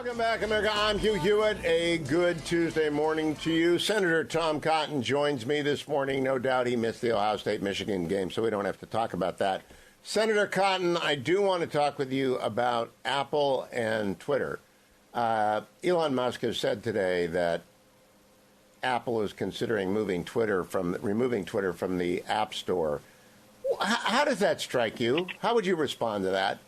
Welcome back, America. I'm Hugh Hewitt. A good Tuesday morning to you. Senator Tom Cotton joins me this morning. No doubt he missed the Ohio State-Michigan game, so we don't have to talk about that. Senator Cotton, I do want to talk with you about Apple and Twitter. Elon Musk has said today that Apple is considering removing Twitter from the App Store. How does that strike you? How would you respond to that?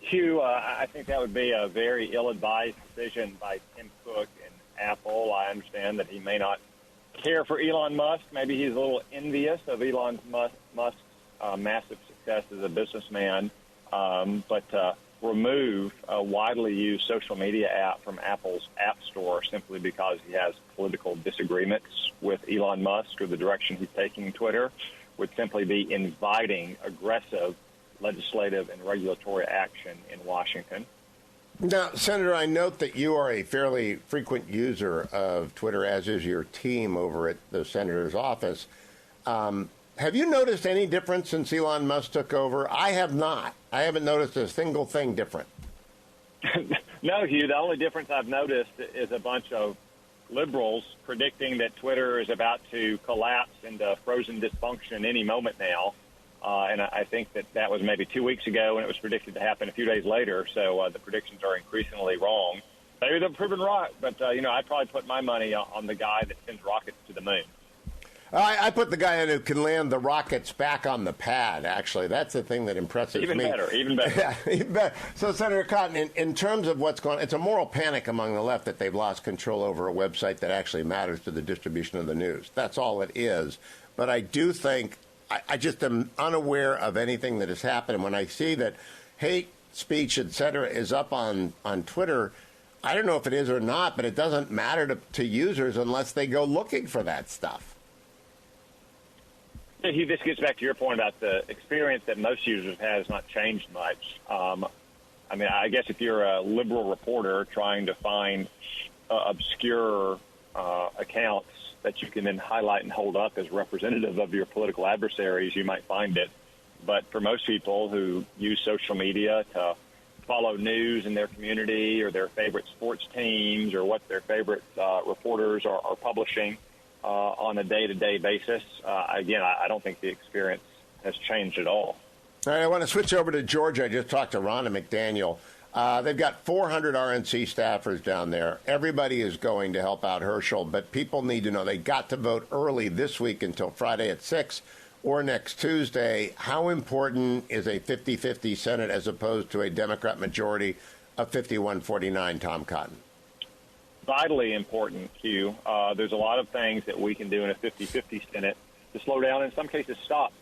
Hugh, I think that would be a very ill-advised decision by Tim Cook and Apple. I understand that he may not care for Elon Musk. Maybe he's a little envious of Elon Musk's massive success as a businessman. But remove a widely used social media app from Apple's App Store simply because he has political disagreements with Elon Musk or the direction he's taking Twitter would simply be inviting aggressive legislative and regulatory action in Washington. Now, Senator, I note that you are a fairly frequent user of Twitter, as is your team over at the senator's office. Have you noticed any difference since Elon Musk took over? I have not. I haven't noticed a single thing different. No, Hugh, the only difference I've noticed is a bunch of liberals predicting that Twitter is about to collapse into frozen dysfunction any moment now. And I think that was maybe 2 weeks ago, and it was predicted to happen a few days later. So the predictions are increasingly wrong. Maybe they're proven right, but, I'd probably put my money on the guy that sends rockets to the moon. I put the guy in who can land the rockets back on the pad, actually. That's the thing that impresses me. Even better. Yeah, even better. So, Senator Cotton, in terms of what's going on, it's a moral panic among the left that they've lost control over a website that actually matters to the distribution of the news. That's all it is. But I do think I just am unaware of anything that has happened. And when I see that hate speech, et cetera, is up on Twitter, I don't know if it is or not, but it doesn't matter to users unless they go looking for that stuff. Hugh, this gets back to your point about the experience that most users have has not changed much. I guess if you're a liberal reporter trying to find obscure accounts that you can then highlight and hold up as representative of your political adversaries, you might find it. But for most people who use social media to follow news in their community or their favorite sports teams or what their favorite reporters are publishing on a day-to-day basis, again, I don't think the experience has changed at all. All right, I want to switch over to Georgia. I just talked to Ronna McDaniel. They've got 400 RNC staffers down there. Everybody is going to help out Herschel, but people need to know they got to vote early this week until Friday at 6 or next Tuesday. How important is a 50-50 Senate as opposed to a Democrat majority of 51-49, Tom Cotton? Vitally important, Hugh. There's a lot of things that we can do in a 50-50 Senate to slow down, in some cases stop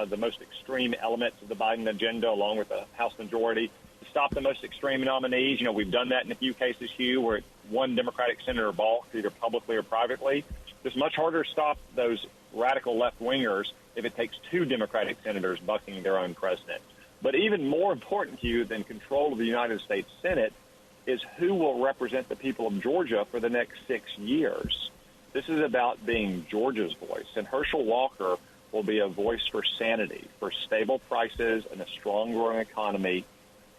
the most extreme elements of the Biden agenda along with the House majority, to stop the most extreme nominees. We've done that in a few cases, Hugh, where one Democratic senator balks either publicly or privately. It's much harder to stop those radical left-wingers if it takes two Democratic senators bucking their own president. But even more important, Hugh, than control of the United States Senate is who will represent the people of Georgia for the next 6 years. This is about being Georgia's voice, and Herschel Walker will be a voice for sanity, for stable prices and a strong growing economy,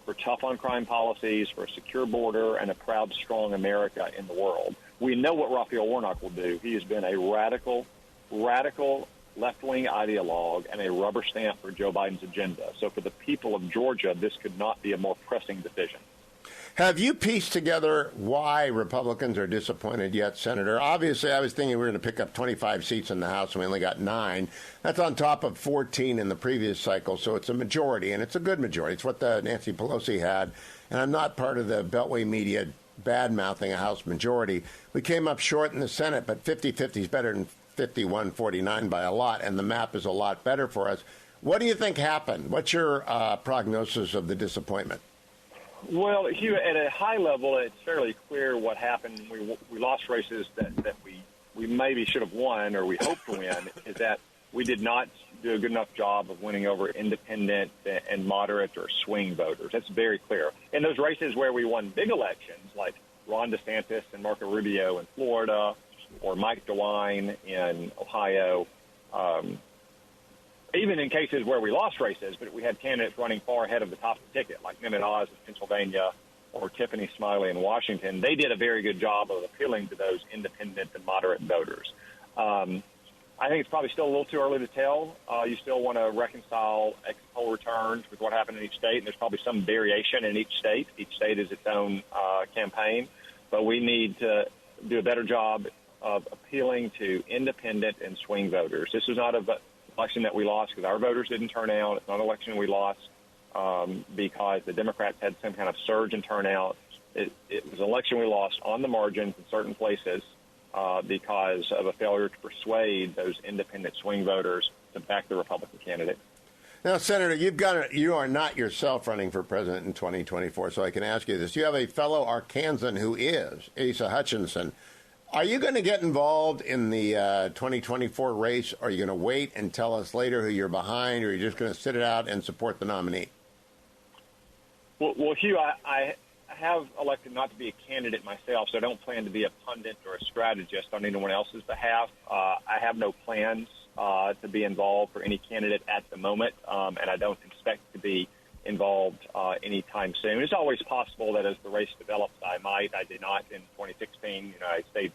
for tough-on-crime policies, for a secure border, and a proud, strong America in the world. We know what Raphael Warnock will do. He has been a radical left-wing ideologue and a rubber stamp for Joe Biden's agenda. So for the people of Georgia, this could not be a more pressing decision. Have you pieced together why Republicans are disappointed yet, Senator? Obviously, I was thinking we were going to pick up 25 seats in the House, and we only got 9. That's on top of 14 in the previous cycle, so it's a majority, and it's a good majority. It's what Nancy Pelosi had, and I'm not part of the Beltway media bad-mouthing a House majority. We came up short in the Senate, but 50-50 is better than 51-49 by a lot, and the map is a lot better for us. What do you think happened? What's your prognosis of the disappointment? Well, Hugh, at a high level, it's fairly clear what happened. We lost races that we maybe should have won or we hoped to win, is that we did not do a good enough job of winning over independent and moderate or swing voters. That's very clear. In those races where we won big elections, like Ron DeSantis and Marco Rubio in Florida or Mike DeWine in Ohio, even in cases where we lost races, but we had candidates running far ahead of the top of the ticket, like Mehmet Oz in Pennsylvania or Tiffany Smiley in Washington, they did a very good job of appealing to those independent and moderate voters. I think it's probably still a little too early to tell. You still want to reconcile exit poll returns with what happened in each state, and there's probably some variation in each state. Each state is its own campaign, but we need to do a better job of appealing to independent and swing voters. This is not an election that we lost because our voters didn't turn out. It's not an election we lost because the Democrats had some kind of surge in turnout. It was an election we lost on the margins in certain places because of a failure to persuade those independent swing voters to back the Republican candidate. Now, Senator, you are not yourself running for president in 2024, so I can ask you this. You have a fellow Arkansan who is, Asa Hutchinson. Are you going to get involved in the 2024 race, or are you going to wait and tell us later who you're behind, or are you just going to sit it out and support the nominee? Well, Hugh, I have elected not to be a candidate myself, so I don't plan to be a pundit or a strategist on anyone else's behalf. I have no plans to be involved for any candidate at the moment, and I don't expect to be involved anytime soon. It's always possible that as the race develops, I might. I did not in 2016. I stayed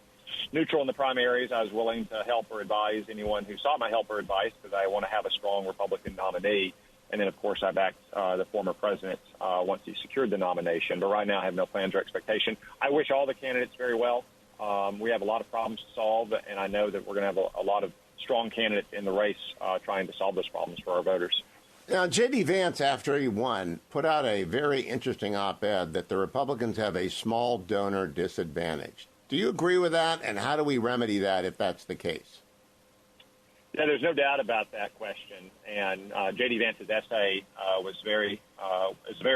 neutral in the primaries. I was willing to help or advise anyone who sought my help or advice because I want to have a strong Republican nominee. And then, of course, I backed the former president once he secured the nomination. But right now I have no plans or expectation. I wish all the candidates very well. We have a lot of problems to solve, and I know that we're going to have a lot of strong candidates in the race trying to solve those problems for our voters. Now, J.D. Vance, after he won, put out a very interesting op-ed that the Republicans have a small donor disadvantage. Do you agree with that, and how do we remedy that if that's the case? Yeah, there's no doubt about that question. And J.D. Vance's essay was a very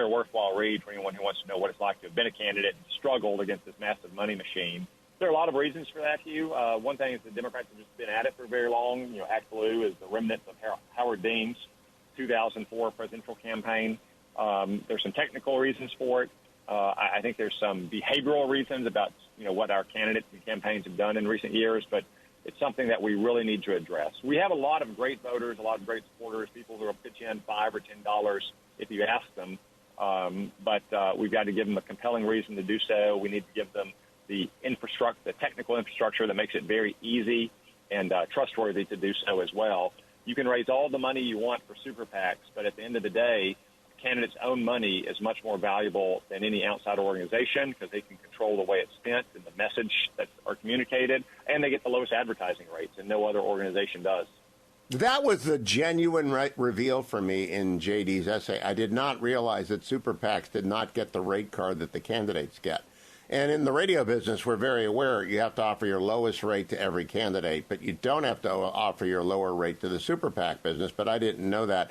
worthwhile read for anyone who wants to know what it's like to have been a candidate and struggled against this massive money machine. There are a lot of reasons for that, Hugh. One thing is the Democrats have just been at it for very long. Act Blue is the remnants of Howard Dean's 2004 presidential campaign. There's some technical reasons for it. I think there's some behavioral reasons about what our candidates and campaigns have done in recent years, but it's something that we really need to address. We have a lot of great voters, a lot of great supporters, people who will pitch in $5 or $10 if you ask them. But we've got to give them a compelling reason to do so. We need to give them the infrastructure, the technical infrastructure that makes it very easy and trustworthy to do so as well. You can raise all the money you want for super PACs, but at the end of the day, candidates' own money is much more valuable than any outside organization because they can control the way it's spent and the message that are communicated, and they get the lowest advertising rates, and no other organization does. That was the genuine reveal for me in J.D.'s essay. I did not realize that super PACs did not get the rate card that the candidates get. And in the radio business, we're very aware you have to offer your lowest rate to every candidate, but you don't have to offer your lower rate to the super PAC business, but I didn't know that.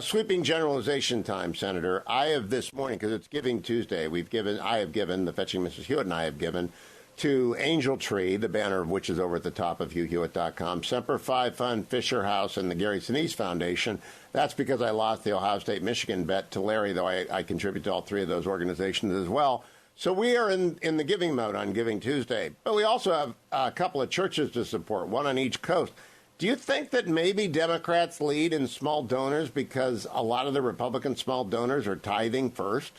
Sweeping generalization time, Senator. I have this morning, because it's Giving Tuesday, I have given, the Fetching Mrs. Hewitt and I have given, to Angel Tree, the banner of which is over at the top of HughHewitt.com, Semper Fi Fund, Fisher House, and the Gary Sinise Foundation. That's because I lost the Ohio State-Michigan bet to Larry, though I contribute to all three of those organizations as well. So we are in the giving mode on Giving Tuesday. But we also have a couple of churches to support, one on each coast. Do you think that maybe Democrats lead in small donors because a lot of the Republican small donors are tithing first?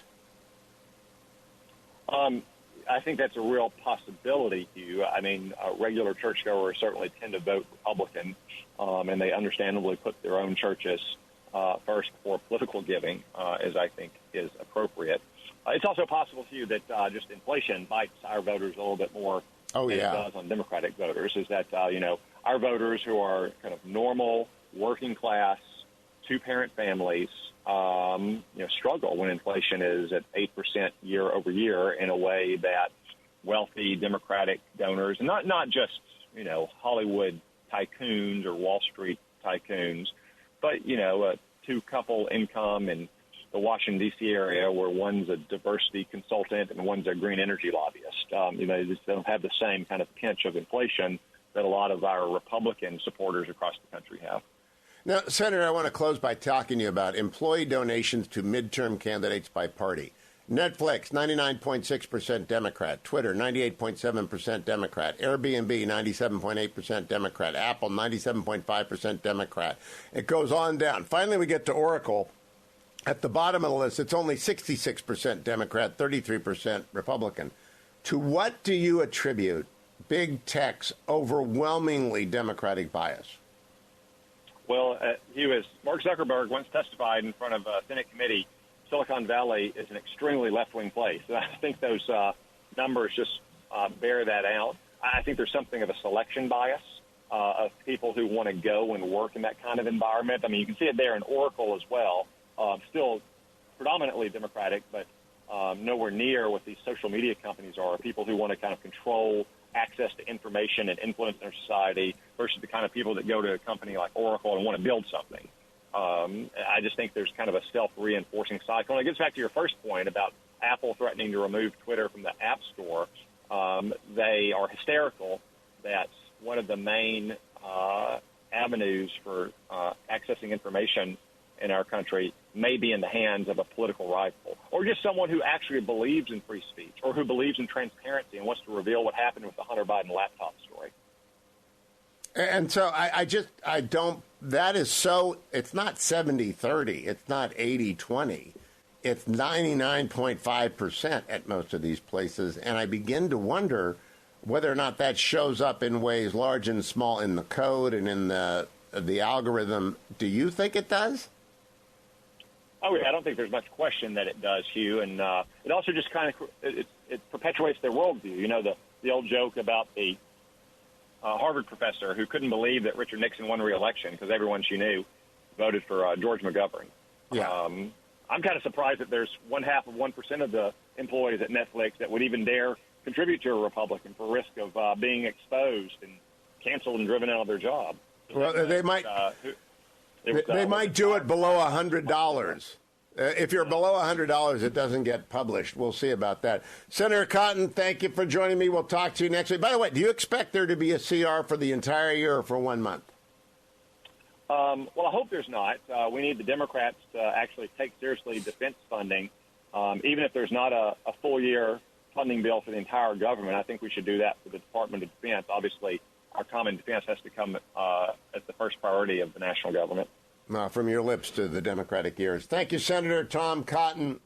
I think that's a real possibility, Hugh. I mean, regular churchgoers certainly tend to vote Republican, and they understandably put their own churches first before political giving, as I think is appropriate. It's also possible, Hugh, that just inflation bites our voters a little bit more than it does on Democratic voters, is that, our voters who are kind of normal, working class, two-parent families, struggle when inflation is at 8% year over year in a way that wealthy Democratic donors, and not just, Hollywood tycoons or Wall Street tycoons, but, a two-couple income in the Washington, D.C. area where one's a diversity consultant and one's a green energy lobbyist. They just don't have the same kind of pinch of inflation that a lot of our Republican supporters across the country have. Now, Senator, I want to close by talking to you about employee donations to midterm candidates by party. Netflix, 99.6% Democrat. Twitter, 98.7% Democrat. Airbnb, 97.8% Democrat. Apple, 97.5% Democrat. It goes on down. Finally, we get to Oracle. At the bottom of the list, it's only 66% Democrat, 33% Republican. To what do you attribute big tech's overwhelmingly Democratic bias? Well, Hugh, as Mark Zuckerberg once testified in front of a Senate committee, Silicon Valley is an extremely left-wing place. And I think those numbers just bear that out. I think there's something of a selection bias of people who want to go and work in that kind of environment. I mean, you can see it there in Oracle as well. Still predominantly Democratic, but nowhere near what these social media companies are, people who want to kind of control access to information and influence their society versus the kind of people that go to a company like Oracle and want to build something. I just think there's kind of a self-reinforcing cycle. And it gets back to your first point about Apple threatening to remove Twitter from the App Store. They are hysterical. That's one of the main avenues for accessing information in our country may be in the hands of a political rival or just someone who actually believes in free speech or who believes in transparency and wants to reveal what happened with the Hunter Biden laptop story. And so I don't, that is so, it's not 70-30, it's not 80-20, it's 99.5% at most of these places. And I begin to wonder whether or not that shows up in ways large and small in the code and in the algorithm. Do you think it does? Oh, yeah, I don't think there's much question that it does, Hugh. And it also just kind of it perpetuates their worldview. You know, the old joke about the Harvard professor who couldn't believe that Richard Nixon won re-election because everyone she knew voted for George McGovern. Yeah. I'm kind of surprised that there's 0.5% of the employees at Netflix that would even dare contribute to a Republican for risk of being exposed and canceled and driven out of their job. Well, they might. They might do it below $100. If you're below $100, it doesn't get published. We'll see about that. Senator Cotton, thank you for joining me. We'll talk to you next week. By the way, do you expect there to be a CR for the entire year or for 1 month? Well, I hope there's not. We need the Democrats to actually take seriously defense funding. Even if there's not a full-year funding bill for the entire government, I think we should do that for the Department of Defense. Obviously, our common defense has to come as the first priority of the national government. From your lips to the Democratic ears. Thank you, Senator Tom Cotton.